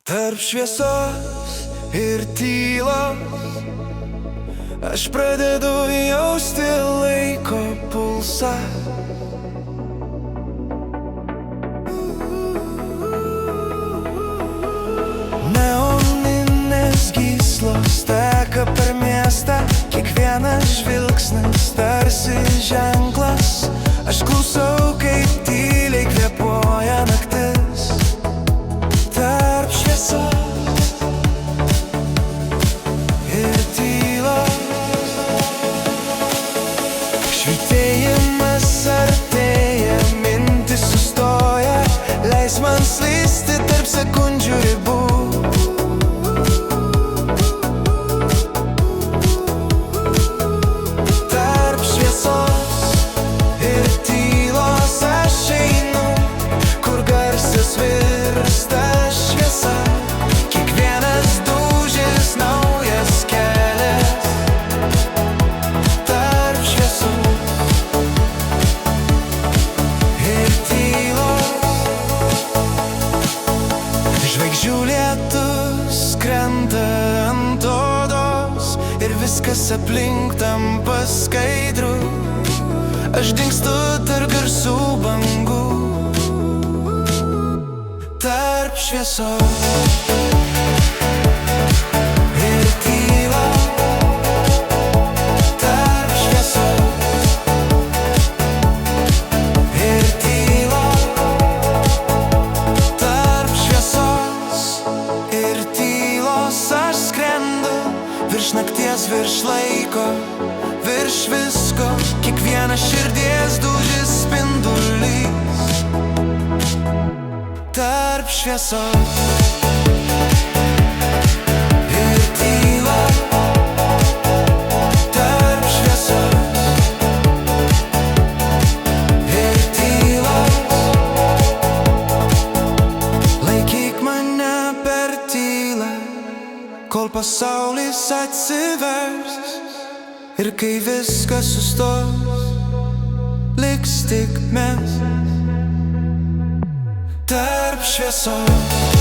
Tarp šviesos ir tylos aš pradedu jausti laiko pulsą. Neoninės gyslos teka per miestą, kiekvienas žvilgsnis tarsi ženklas. Aš klausau, kaip tyliai kvėpuoja naktis. Tarp šviesos ir tylos švytėjimas artėja, mintis sustoja, leis man slysti tarp sekundžių ribų. Tarp šviesos ir tylos aš einu, kur garsas virsta šviesa. Kiekvienas dūžis naujas kelias. Tarp šviesos ir tylos žvaigždžių lietus krenta ant odos ir viskas aplink tampa skaidru. Aš dingstu tarp garsų bangų. Tarp šviesos ir tylos. Tarp šviesos ir tylos. Tarp šviesos ir tylos aš skrendu virš nakties, virš laiko, virš visko. Kiekvienas širdies dūžis spindulys. Tarp šviesos ir tylos. Tarp šviesos ir tylos. Laikyk mane per tylą, kol pasaulis atsivers. Ir kai viskas sustos, liks tik mes. Tarp šviesos